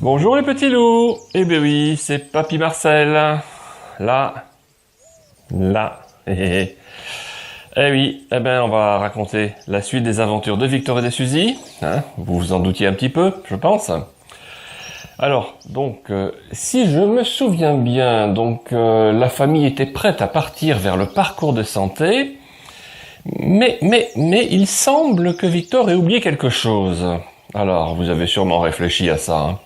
Bonjour les petits loups. Eh bien oui, c'est Papy Marcel. Là. Eh oui, on va raconter la suite des aventures de Victor et de Suzy. Vous vous en doutiez un petit peu, je pense. Alors, si je me souviens bien, la famille était prête à partir vers le parcours de santé, mais il semble que Victor ait oublié quelque chose. Alors, vous avez sûrement réfléchi à ça.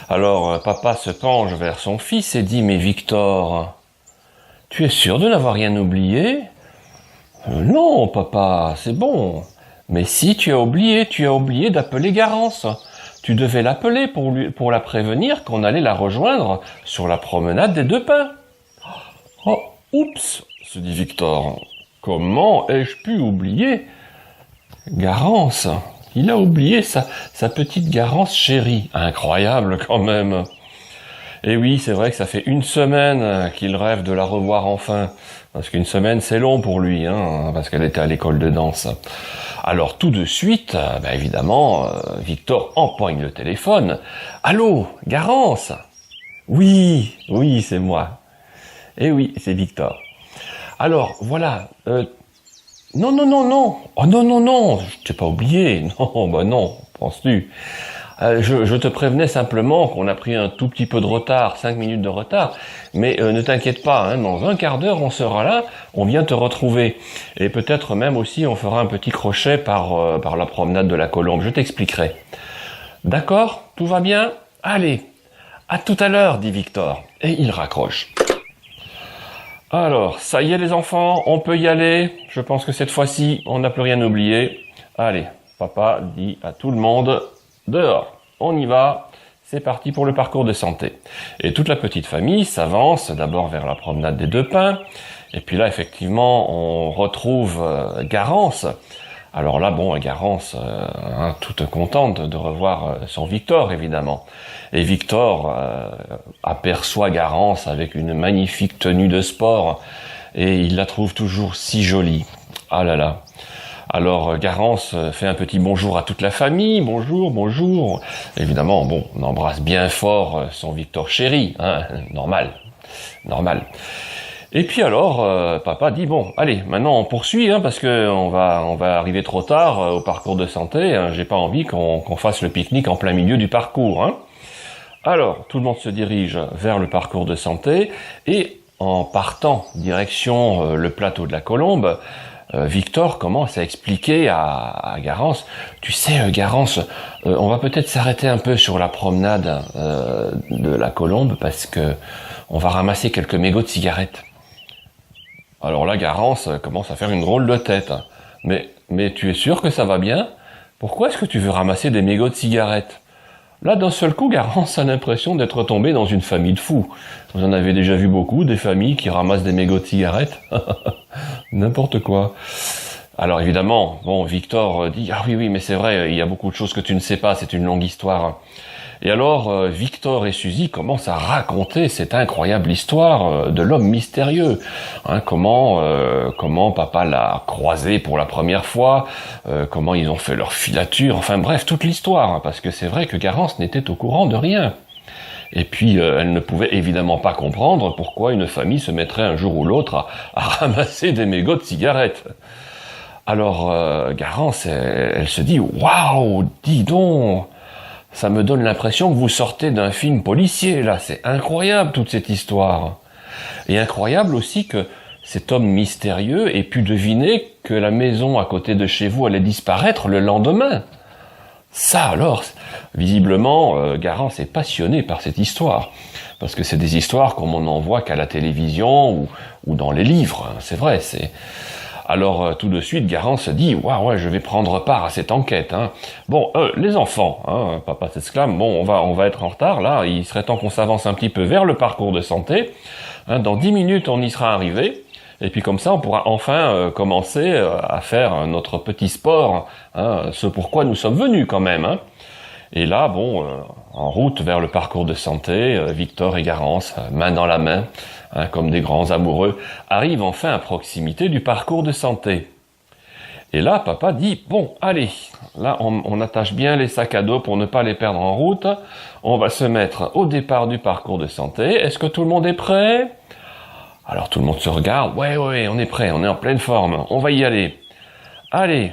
Alors, papa se penche vers son fils et dit « Mais Victor, tu es sûr de n'avoir rien oublié ?»« Non, papa, c'est bon. Mais si tu as oublié d'appeler Garance. Tu devais l'appeler pour la prévenir qu'on allait la rejoindre sur la promenade des Deux Pins. »« Oh, oups !» se dit Victor. « Comment ai-je pu oublier Garance ? Il a oublié sa petite Garance chérie. Incroyable quand même. Et oui, c'est vrai que ça fait une semaine qu'il rêve de la revoir enfin. Parce qu'une semaine, c'est long pour lui, parce qu'elle était à l'école de danse. Alors tout de suite, évidemment, Victor empoigne le téléphone. « Allô, Garance ?»« Oui, c'est moi. » Eh oui, c'est Victor. Alors, voilà. Non. Oh non, je t'ai pas oublié. Non, penses-tu ? Je te prévenais simplement qu'on a pris un tout petit peu de retard, 5 minutes de retard, mais ne t'inquiète pas, dans un quart d'heure on sera là, on vient te retrouver. Et peut-être même aussi on fera un petit crochet par la promenade de la Colombe, je t'expliquerai. D'accord ? Tout va bien ? Allez, à tout à l'heure, dit Victor. Et il raccroche. Alors, ça y est les enfants, on peut y aller. Je pense que cette fois-ci, on n'a plus rien oublié. Allez, papa dit à tout le monde, dehors, on y va. C'est parti pour le parcours de santé. Et toute la petite famille s'avance d'abord vers la promenade des Deux Pins. Et puis là, effectivement, on retrouve Garance. Alors là, Garance, toute contente de revoir son Victor, évidemment. Et Victor aperçoit Garance avec une magnifique tenue de sport, et il la trouve toujours si jolie. Ah là là. Alors Garance fait un petit bonjour à toute la famille, bonjour. Évidemment, on embrasse bien fort son Victor chéri, normal. Et puis alors, papa dit allez, maintenant on poursuit, parce que on va arriver trop tard au parcours de santé. J'ai pas envie qu'on fasse le pique-nique en plein milieu du parcours. Alors, tout le monde se dirige vers le parcours de santé et en partant direction le plateau de la Colombe, Victor commence à expliquer à Garance. Tu sais, Garance, on va peut-être s'arrêter un peu sur la promenade de la Colombe parce que on va ramasser quelques mégots de cigarettes. Alors là, Garance commence à faire une drôle de tête. Mais tu es sûr que ça va bien ? Pourquoi est-ce que tu veux ramasser des mégots de cigarettes ? Là, d'un seul coup, Garance a l'impression d'être tombée dans une famille de fous. Vous en avez déjà vu beaucoup, des familles qui ramassent des mégots de cigarettes. N'importe quoi. Alors évidemment, Victor dit « Ah oui, mais c'est vrai, il y a beaucoup de choses que tu ne sais pas, c'est une longue histoire. » Et alors, Victor et Suzy commencent à raconter cette incroyable histoire de l'homme mystérieux. Comment papa l'a croisé pour la première fois, comment ils ont fait leur filature, enfin bref, toute l'histoire, parce que c'est vrai que Garance n'était au courant de rien. Et puis, elle ne pouvait évidemment pas comprendre pourquoi une famille se mettrait un jour ou l'autre à ramasser des mégots de cigarettes. Alors, Garance, elle se dit « Waouh, dis donc !» Ça me donne l'impression que vous sortez d'un film policier, là. C'est incroyable, toute cette histoire. Et incroyable aussi que cet homme mystérieux ait pu deviner que la maison à côté de chez vous allait disparaître le lendemain. Ça alors, visiblement, Garance est passionné par cette histoire. Parce que c'est des histoires comme on n'en voit qu'à la télévision ou dans les livres. C'est vrai, c'est... Alors tout de suite, Garance dit « Ouais, je vais prendre part à cette enquête. » Les enfants, papa s'exclame, on va être en retard, là, il serait temps qu'on s'avance un petit peu vers le parcours de santé. Dans 10 minutes, on y sera arrivé. Et puis comme ça, on pourra enfin commencer à faire notre petit sport, ce pourquoi nous sommes venus quand même. Et là, en route vers le parcours de santé, Victor et Garance, main dans la main, comme des grands amoureux, arrivent enfin à proximité du parcours de santé. Et là, papa dit, bon, allez, là, on attache bien les sacs à dos pour ne pas les perdre en route. On va se mettre au départ du parcours de santé. Est-ce que tout le monde est prêt? Alors tout le monde se regarde. Ouais, on est prêt, on est en pleine forme. On va y aller. Allez,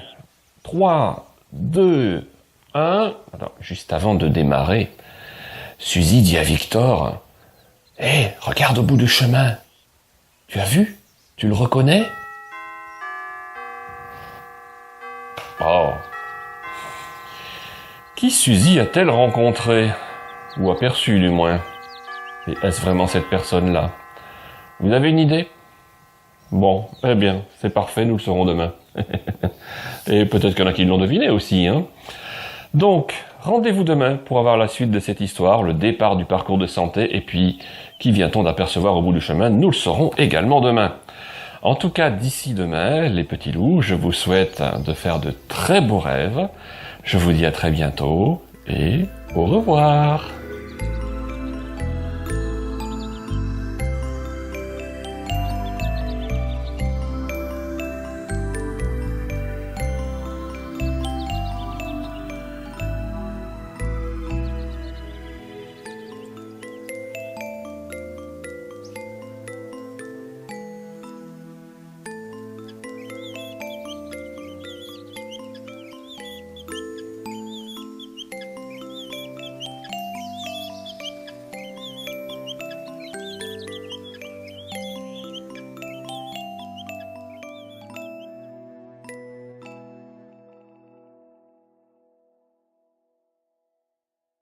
3, 2, 1. Alors, juste avant de démarrer, Suzy dit à Victor, « Hé, regarde au bout du chemin. Tu as vu? Tu le reconnais ?» Oh. Qui Suzy a-t-elle rencontré? Ou aperçu, du moins? Et est-ce vraiment cette personne-là? Vous avez une idée? Bon, eh bien, c'est parfait, nous le saurons demain. Et peut-être qu'il y en a qui l'ont deviné aussi, hein. Donc, rendez-vous demain pour avoir la suite de cette histoire, le départ du parcours de santé, et puis, qui vient-on d'apercevoir au bout du chemin? Nous le saurons également demain. En tout cas, d'ici demain, les petits loups, je vous souhaite de faire de très beaux rêves. Je vous dis à très bientôt, et au revoir.